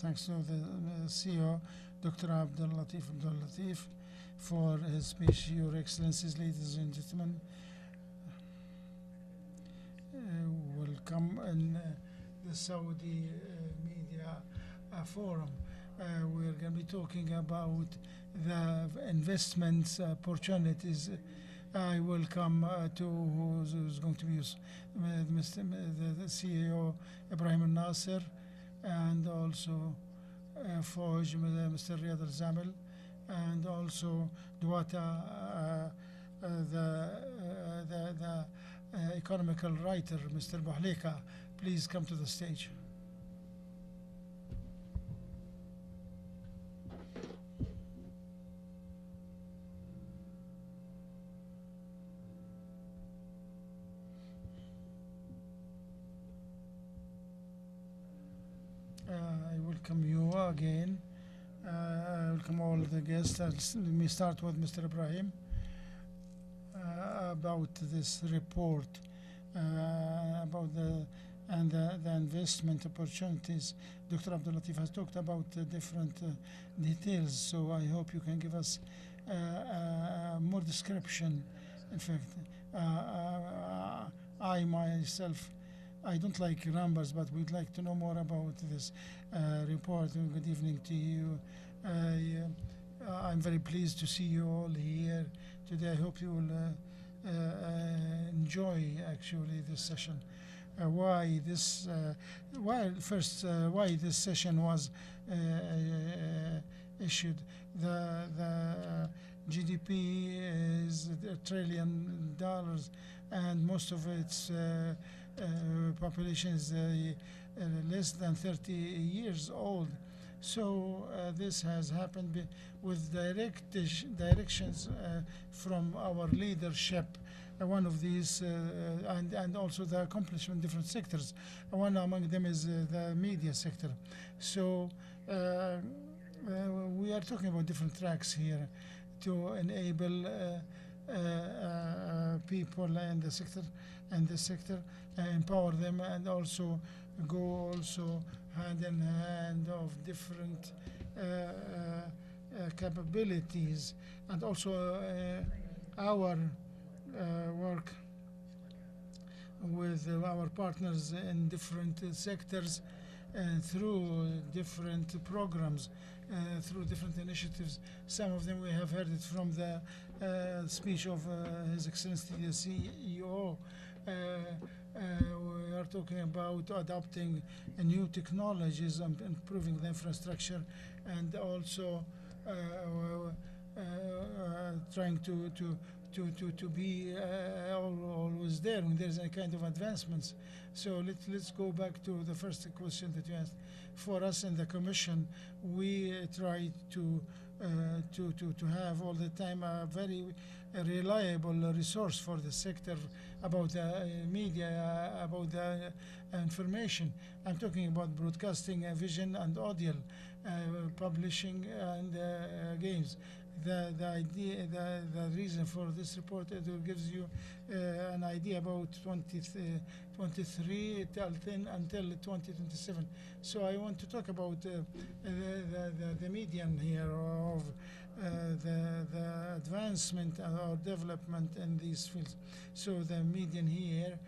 thanks to the CEO, Dr. Abdul Latif, for his speech. Your Excellencies, ladies and gentlemen, welcome in the Saudi Media Forum. We're going to be talking about the investments opportunities. I welcome who's going to be the CEO Ibrahim Al Nasser, and also Foj, Mr. Riyad Al Zamel, and also Duata, the economical writer, Mr. Bouhleka. Please come to the stage. I welcome you again. I welcome all the guests. Let me start with Mr. Ibrahim about this report about the investment opportunities. Dr. Abdul Latif has talked about different details, so I hope you can give us more description. In fact, I myself, I don't like numbers, but we'd like to know more about this report. Good evening to you. I'm very pleased to see you all here today. I hope you will enjoy actually this session. Why this session was issued. The GDP is $1 trillion, and most of its population is less than 30 years old. So this has happened with directions from our leadership. One of these, and also the accomplishment in different sectors. One among them is the media sector. So we are talking about different tracks here to enable people in the sector, empower them, and also go hand in hand of different capabilities, and also our work with our partners in different sectors through different programs, through different initiatives. Some of them we have heard it from the speech of His Excellency the CEO. We are talking about adopting new technologies and improving the infrastructure, and also trying to be always there when there's any kind of advancements. So let's go back to the first question that you asked. For us in the Commission, we try to have all the time a very reliable resource for the sector about the media, about the information. I'm talking about broadcasting, vision, and audio, publishing, and games. The idea, the reason for this report, it gives you an idea about 23 until 2027. So I want to talk about the median here of the advancement or development in these fields. So the median here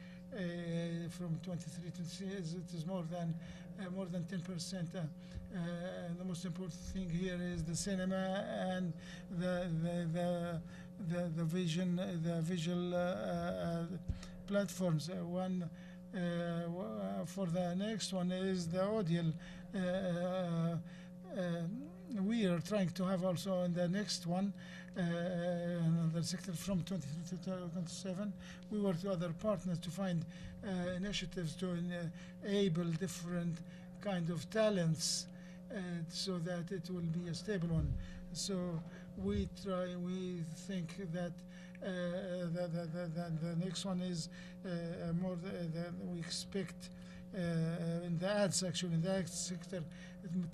from 23 to 26, it is more than 10%. The most important thing here is the cinema and the visual platforms. One for the next one is the audio. We are trying to have also in the next one another sector from 23 to 27. We work with other partners to find initiatives to enable different kind of talents, so that it will be a stable one. So we think that the next one is more we expect in the ads, actually in the ads sector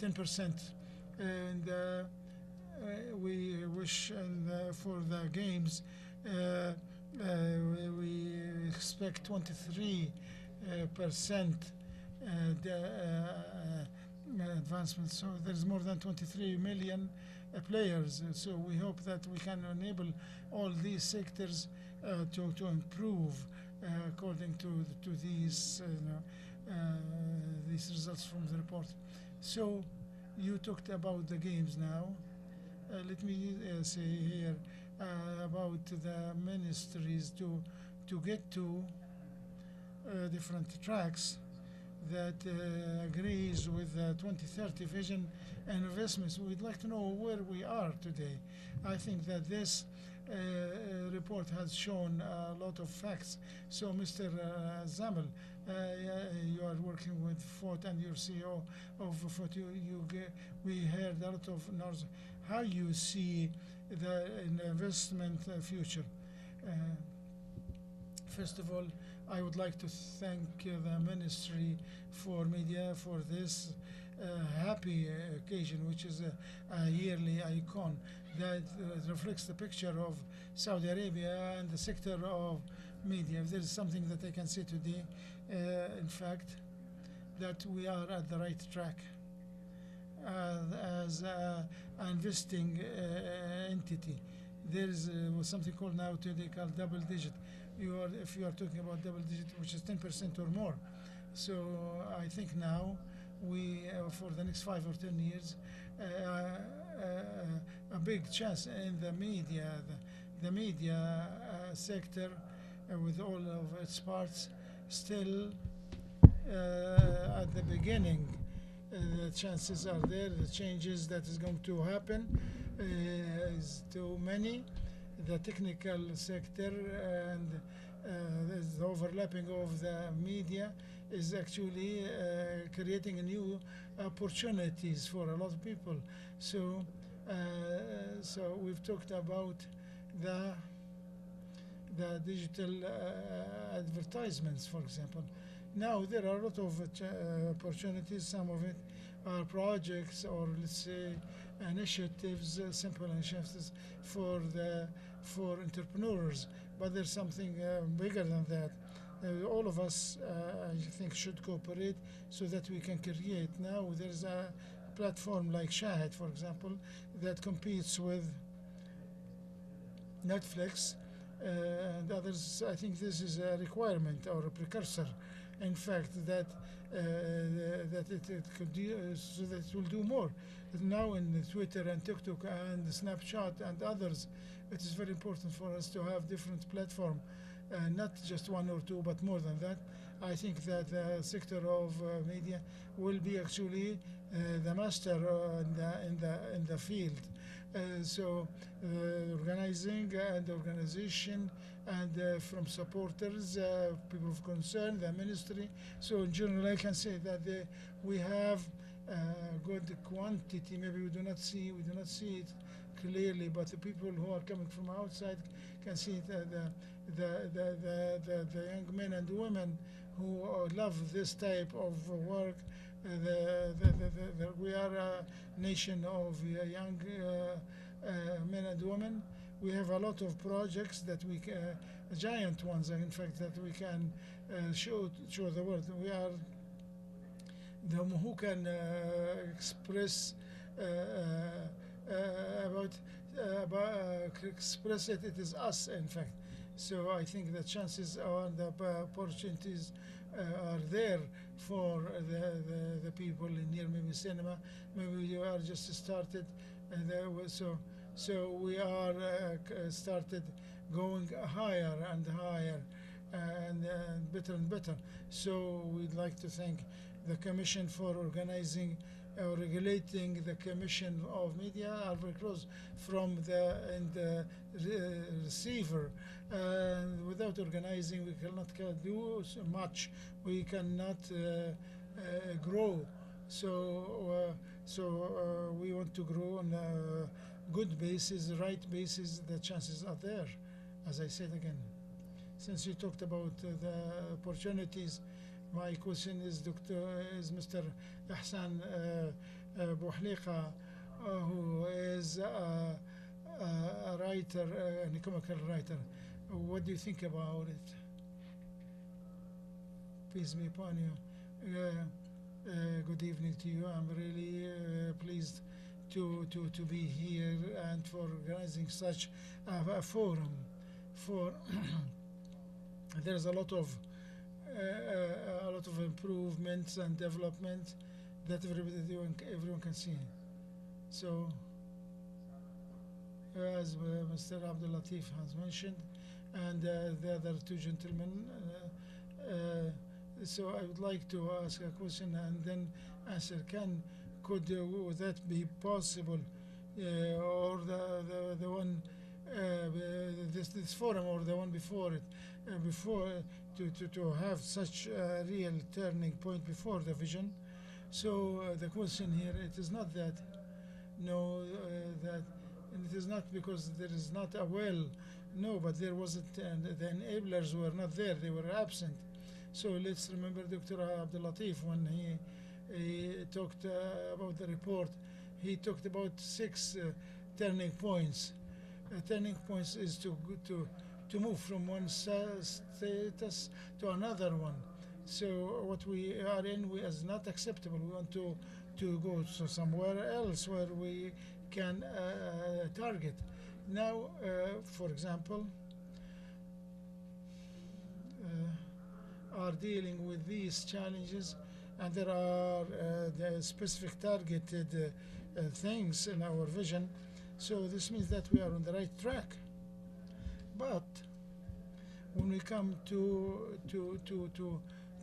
10%, and we wish for the games we expect 23% advancements. So there's more than 23 million players. So we hope that we can enable all these sectors to improve according to these results from the report. So you talked about the games now. Let me say here about the ministries to get to different tracks that agrees with the 2030 vision and investments. We'd like to know where we are today. I think that this report has shown a lot of facts. So, Mr. Zamel, you are working with FOT and you're CEO of FOT. We heard a lot of knowledge. How you see the investment future? First of all, I would like to thank the Ministry for Media for this happy occasion, which is a yearly icon that reflects the picture of Saudi Arabia and the sector of media. If there is something that I can say today, in fact, that we are at the right track as an investing entity. There is something called now today called double digit. If you are talking about double digit, which is 10% or more. So I think now we, for the next 5 or 10 years, a big chance in the media, the media sector with all of its parts still at the beginning. The chances are there, the changes that is going to happen is too many. The technical sector and the overlapping of the media is actually creating new opportunities for a lot of people. So, so we've talked about the digital advertisements, for example. Now there are a lot of opportunities. Some of it are projects or let's say initiatives, simple initiatives for entrepreneurs. But there's something bigger than that. All of us, I think, should cooperate so that we can create. Now there's a platform like Shahid, for example, that competes with Netflix and others. I think this is a requirement or a precursor, in fact, that it could do, so that it will do more. Now in Twitter and TikTok and Snapchat and others, it is very important for us to have different platforms, not just one or two, but more than that. I think that the sector of media will be actually the master in the field. So organizing and organization and from supporters, people of concern, the ministry. So in general, I can say that we have good quantity. Maybe we do not see it clearly, but the people who are coming from outside can see the young men and women who love this type of work. We are a nation of young men and women. We have a lot of projects that we giant ones, in fact, that we can show the world. We are the who can express express it. It is us, in fact. So I think the chances and the opportunities are there for the people in near maybe cinema. Maybe you are just started, and so we are started going higher and higher and better and better. So we'd like to thank the Commission for organizing regulating the Commission of Media are very close from the receiver. Without organizing, we cannot do much. We cannot grow. So we want to grow on a good basis, right basis. The chances are there, as I said again. Since you talked about the opportunities, my question is Mr. Ihsan Bouhlika, who is a writer, a comical writer. What do you think about it? Peace be upon you. Good evening to you. I'm really pleased to be here and for organizing such a forum. For there's a lot of improvements and development that everyone can see. So, as Mr. Abdul Latif has mentioned, and the other two gentlemen, so I would like to ask a question and then answer. Would that be possible, or the one this forum or the one before it, before to have such a real turning point before the vision? So the question here, it is not that no that and it is not because there is not a will, no, but there wasn't, and the enablers were not there; they were absent. So let's remember Dr. Abdul Latif when he talked about the report. He talked about six turning points. Turning points is to move from one status to another one. So what we are in is not acceptable. We want to go to somewhere else where we can target. Now, for example, are dealing with these challenges, and there are the specific targeted things in our vision. So this means that we are on the right track. But when we come to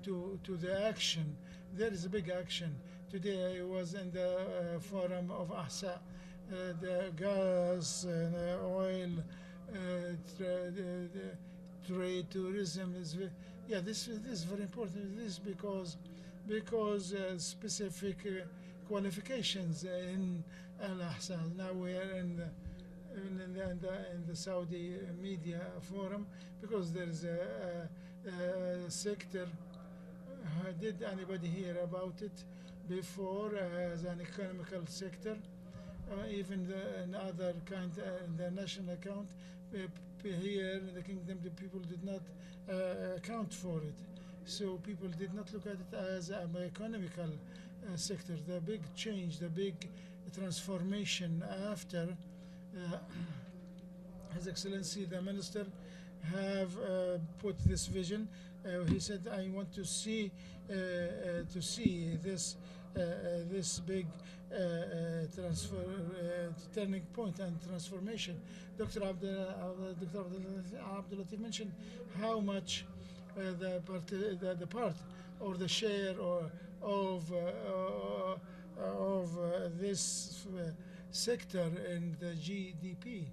the action, there is a big action. Today I was in the forum of AHSA, the gas, oil, the trade, tourism is this is very important. This because specific qualifications in Al-Ahsa. Now we are in the Saudi media forum because there is a sector. Did anybody hear about it before as an economical sector? Even in other kind, in the national account, here in the kingdom, the people did not account for it. So people did not look at it as an economical sector. The big change, the big transformation after His Excellency the Minister have put this vision. He said, "I want to see this big turning point and transformation." Dr. Abdul Latif mentioned how much the part or the share of this sector in the GDP.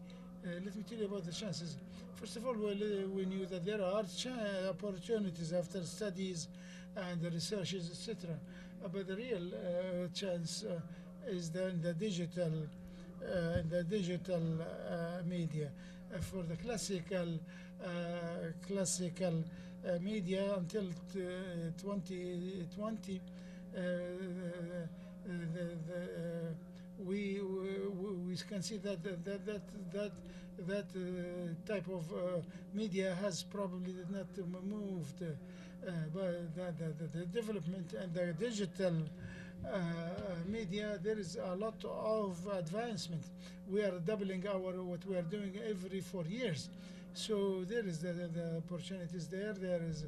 Let me tell you about the chances. First of all, we knew that there are opportunities after studies and the researches, etc. But the real chance is in the digital media. For the classical media until 2020, we can see that type of media has probably not moved, but the development and the digital media, there is a lot of advancement. We are doubling what we are doing every 4 years. So there is the opportunities there. There is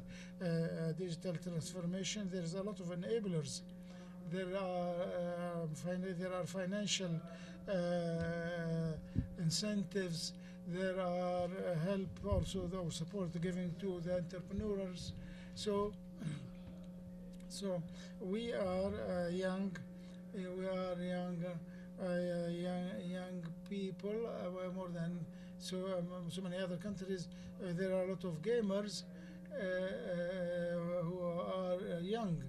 digital transformation. There is a lot of enablers. There are financial incentives. There are help also, support giving to the entrepreneurs. So we are young people, more than so many other countries. There are a lot of gamers who are young.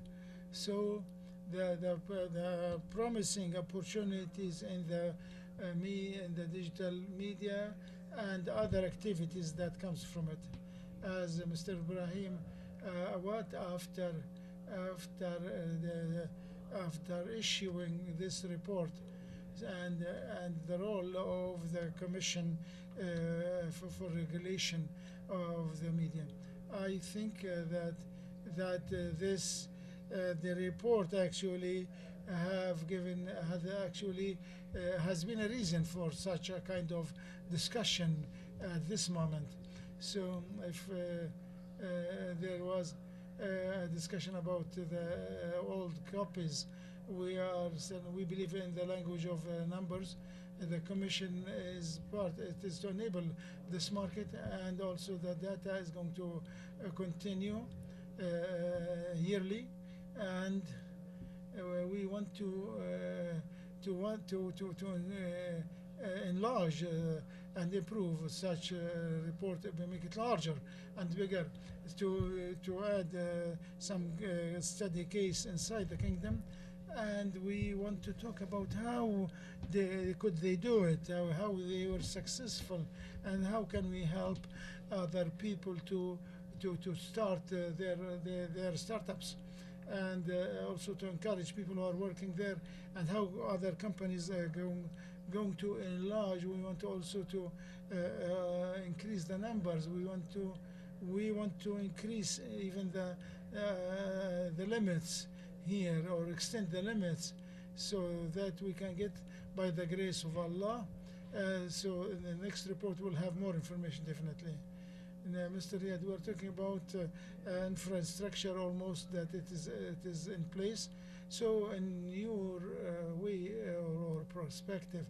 So the promising opportunities in the digital media and other activities that comes from it. As Mr. Ibrahim, what after issuing this report and the role of the Commission for regulation of the media, I think that this the report actually have given has actually has been a reason for such a kind of discussion at this moment. So if there was a discussion about the old copies, we believe in the language of numbers. The commission is part. It is to enable this market, and also the data is going to continue yearly, and we want to enlarge and improve such report, make it larger and bigger, to add some study case inside the kingdom, and we want to talk about how could they do it, how they were successful, and how can we help other people to start their startups, and also to encourage people who are working there, and how other companies are going to enlarge. We want to also to increase the numbers. We want to increase even the limits here, or extend the limits, so that we can get, by the grace of Allah. So in the next report we'll have more information, definitely. Mr. Riyad, we're talking about infrastructure, almost that it is in place. So in your way or perspective,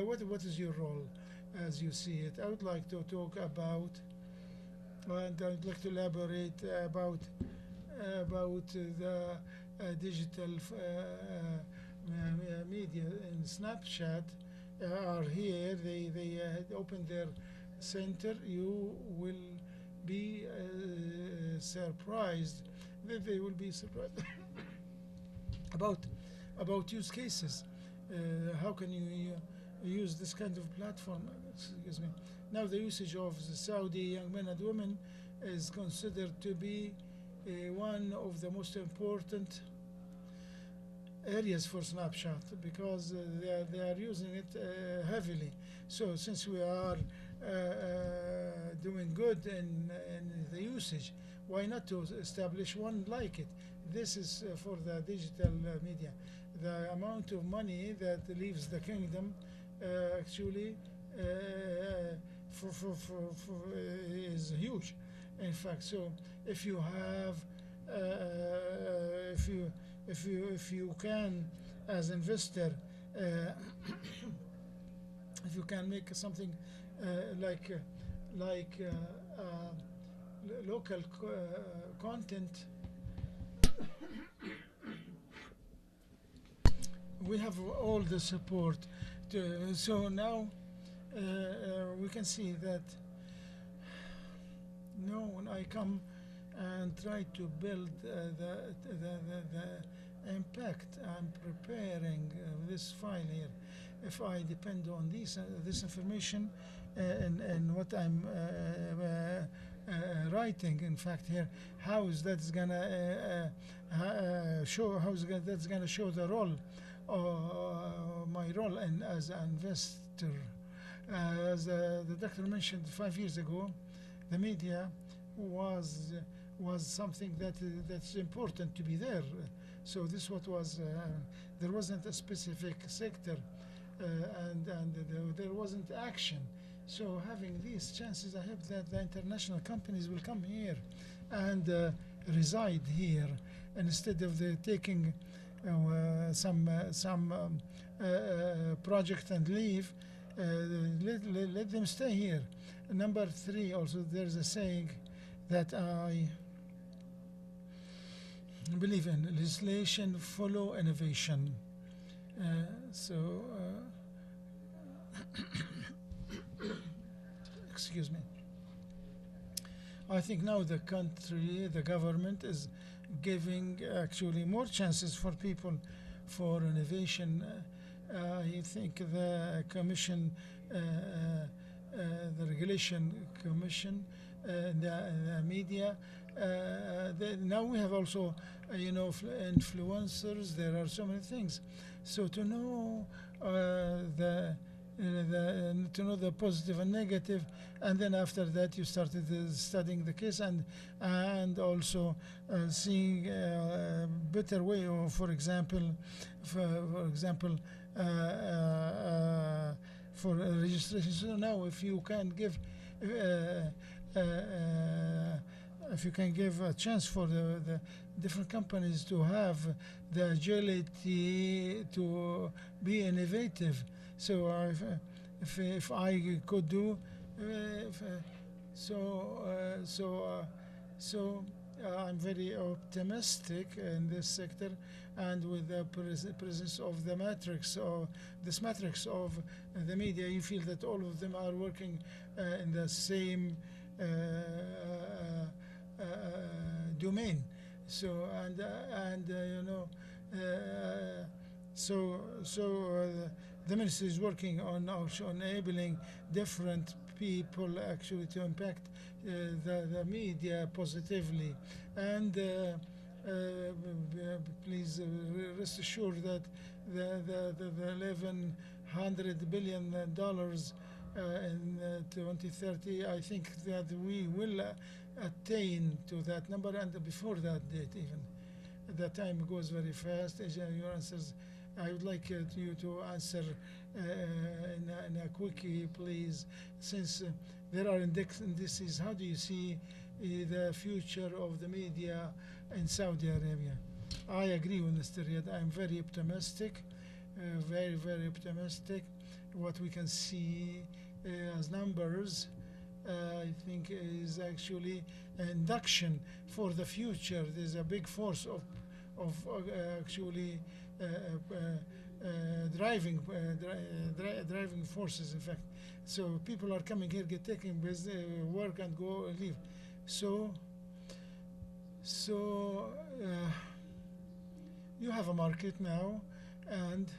what is your role as you see it? I would like to talk about, and I'd like to elaborate about the digital media in Snapchat are here. They opened their center. You will be surprised. They will be surprised about use cases. How can you use this kind of platform? Excuse me. Now the usage of the Saudi young men and women is considered to be one of the most important areas for Snapchat, because they are using it heavily. So since we are doing good in the usage, why not to establish one like it? This is for the digital media. The amount of money that leaves the kingdom actually is huge, in fact. So if you have if you can, as investor, if you can make something like local content, we have all the support. So now we can see that now when I come and try to build the impact, I'm preparing this file here. If I depend on this information and what I'm writing, in fact, here, how is that's gonna show? That's gonna show the role, my role, and as an investor, as the doctor mentioned 5 years ago, the media was something that's important to be there. So this what was there wasn't a specific sector, and there wasn't action. So having these chances, I hope that the international companies will come here and reside here, instead of taking some project and leave. Let them stay here. Number 3, also there's a saying that I believe in: legislation follow innovation. Excuse me. I think now the country, the government is giving actually more chances for people for innovation. I think the commission, the regulation commission, the media. Now we have also, influencers. There are so many things. So to know to know the positive and negative, and then after that you started studying the case and also seeing a better way, or for example, for example, for registration. So now, if you can give if you can give a chance for the different companies to have the agility to be innovative. So if I could do, if, so I'm very optimistic in this sector, and with the presence of the matrix, or this matrix of the media, you feel that all of them are working in the same domain. So you know, the ministry is working on also enabling different people actually to impact the media positively, and please rest assured that the $1,100 billion in 2030, I think that we will attain to that number, and before that date even. The time goes very fast. Your answers, I would like you to answer in a quickie, please, since there are indices. How do you see the future of the media in Saudi Arabia? I agree with Mr. Riyad. I'm very optimistic, very, very optimistic. What we can see as numbers, I think, is actually an induction for the future. There's a big force of actually driving forces, in fact. So people are coming here, taking business, work, and go leave. So you have a market now, and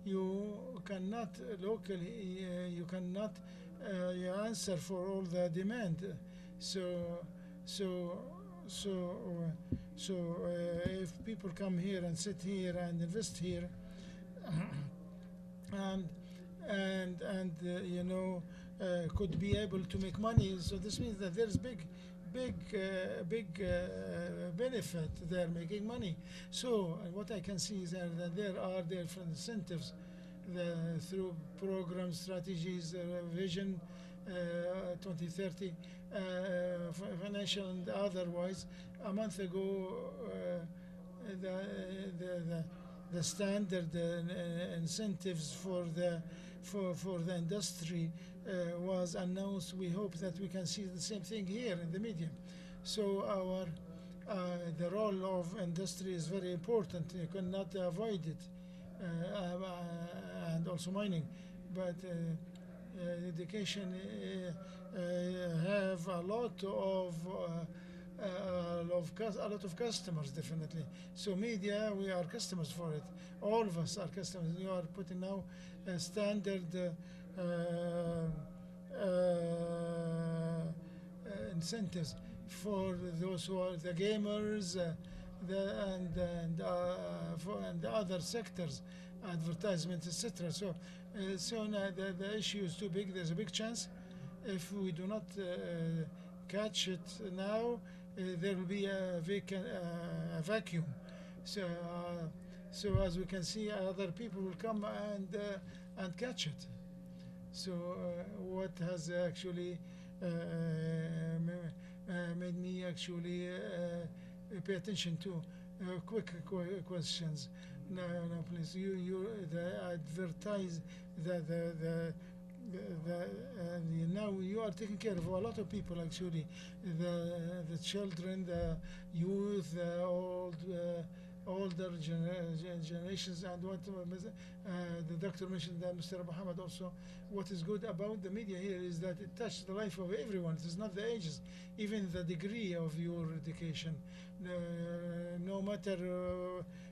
you cannot locally, you cannot answer for all the demand. If people come here and sit here and invest here, and you know, could be able to make money, so this means that there's big benefit. They're making money. So what I can see is that there are different incentives through programs, strategies, vision 2030, financial and otherwise. A month ago, the standard incentives for the industry was announced. We hope that we can see the same thing here in the media. So the role of industry is very important. You cannot avoid it, and also mining. But education have a lot of customers, definitely. So media, we are customers for it. All of us are customers. You are putting now standard incentives for those who are the gamers, and the other sectors, advertisements, etc. So now the issue is too big. There's a big chance if we do not catch it now, there will be a vacuum. So as we can see, other people will come and catch it. So what has actually made me actually pay attention to quick questions. No, please. You advertise now you are taking care of a lot of people, actually, the children, the youth, the older generations, and what the doctor mentioned, that Mr. Muhammad also. What is good about the media here is that it touches the life of everyone. It is not the ages, even the degree of your education. No matter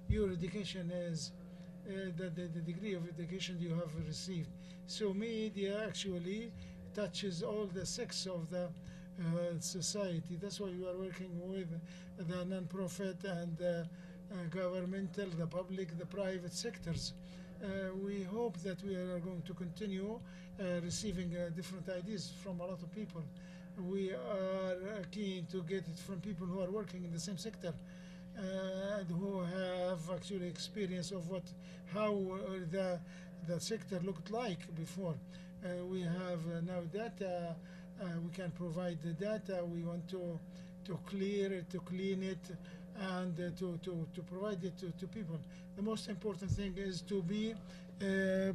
your education is, the degree of education you have received. So media actually touches all the sects of the society. That's why we are working with the non-profit and governmental, the public, the private sectors we hope that we are going to continue receiving different ideas from a lot of people. We are keen to get it from people who are working in the same sector and who have actually experience of how the sector looked like before. We have now data. We can provide the data. We want to clear it, to clean it, and to provide it to people. The most important thing is to be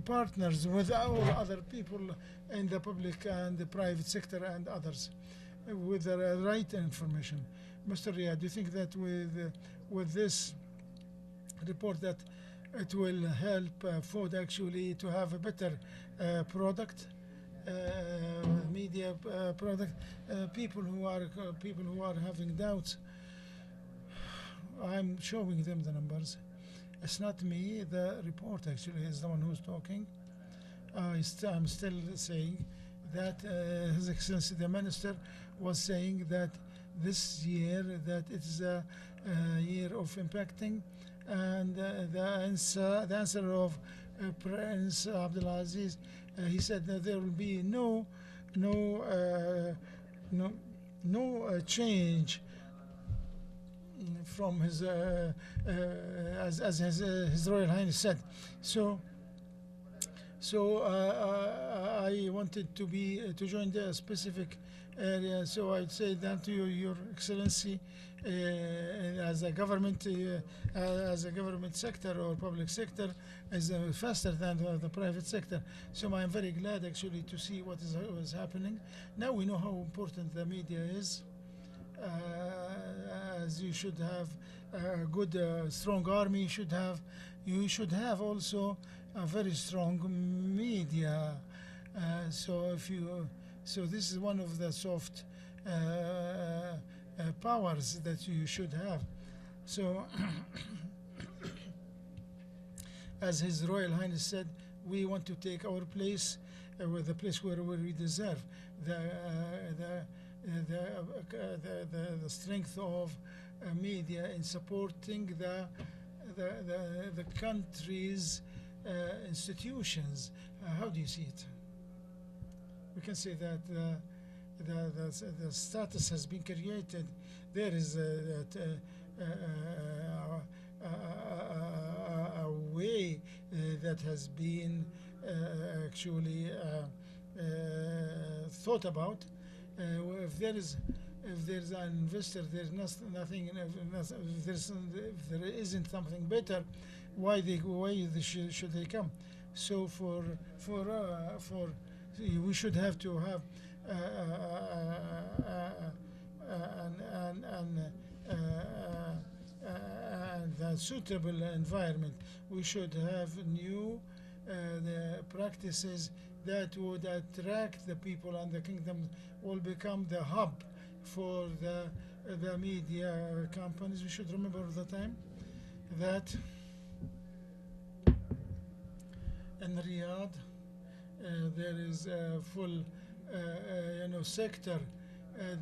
partners with our other people in the public and the private sector and others with the right information. Mr. Riyad, do you think that with this report that it will help food actually to have a better product, media product? People who are having doubts, I'm showing them the numbers. It's not me. The report actually is the one who's talking. I'm still saying that His Excellency the Minister was saying that this year that it's a year of impacting, and the answer of Prince Abdulaziz, he said that there will be no change from his as His Royal Highness said. So I wanted to join the specific area. So I'd say that to Your Excellency, as a government sector or public sector, is faster than the private sector. So I'm very glad actually to see what is happening. Now we know how important the media is. As you should have a good, strong army, you should have also a very strong media. So this is one of the soft powers that you should have. So, as His Royal Highness said, we want to take our place with the place where we deserve. The strength of media in supporting the country's institutions. How do you see it? We can say that the status has been created. There is a way that has been actually thought about. If there is an investor, there's nothing. If there isn't something better, why should they come? So we should have to have a suitable environment. We should have new the practices that would attract the people, and the kingdom will become the hub for the media companies. We should remember all the time that in Riyadh there is a full sector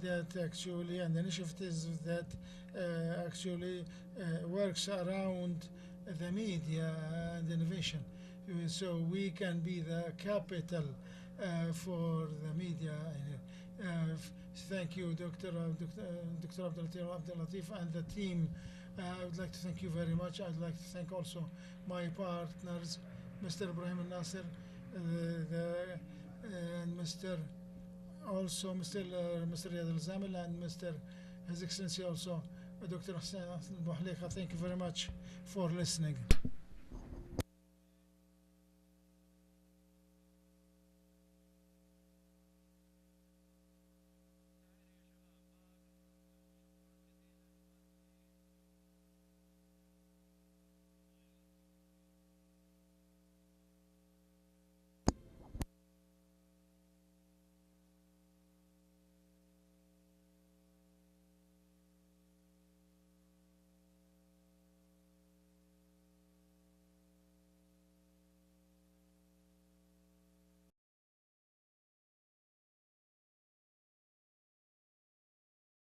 that actually, and initiatives that actually works around the media and innovation. So we can be the capital for the media. Thank you, Dr. Abdulatif and the team. I would like to thank you very much. I'd like to thank also my partners, Mr. Ibrahim Al-Nasir, and Mr. Riyad Al-Zamil, and His Excellency also, Dr. Hussein Al-Bouhlekha. Thank you very much for listening.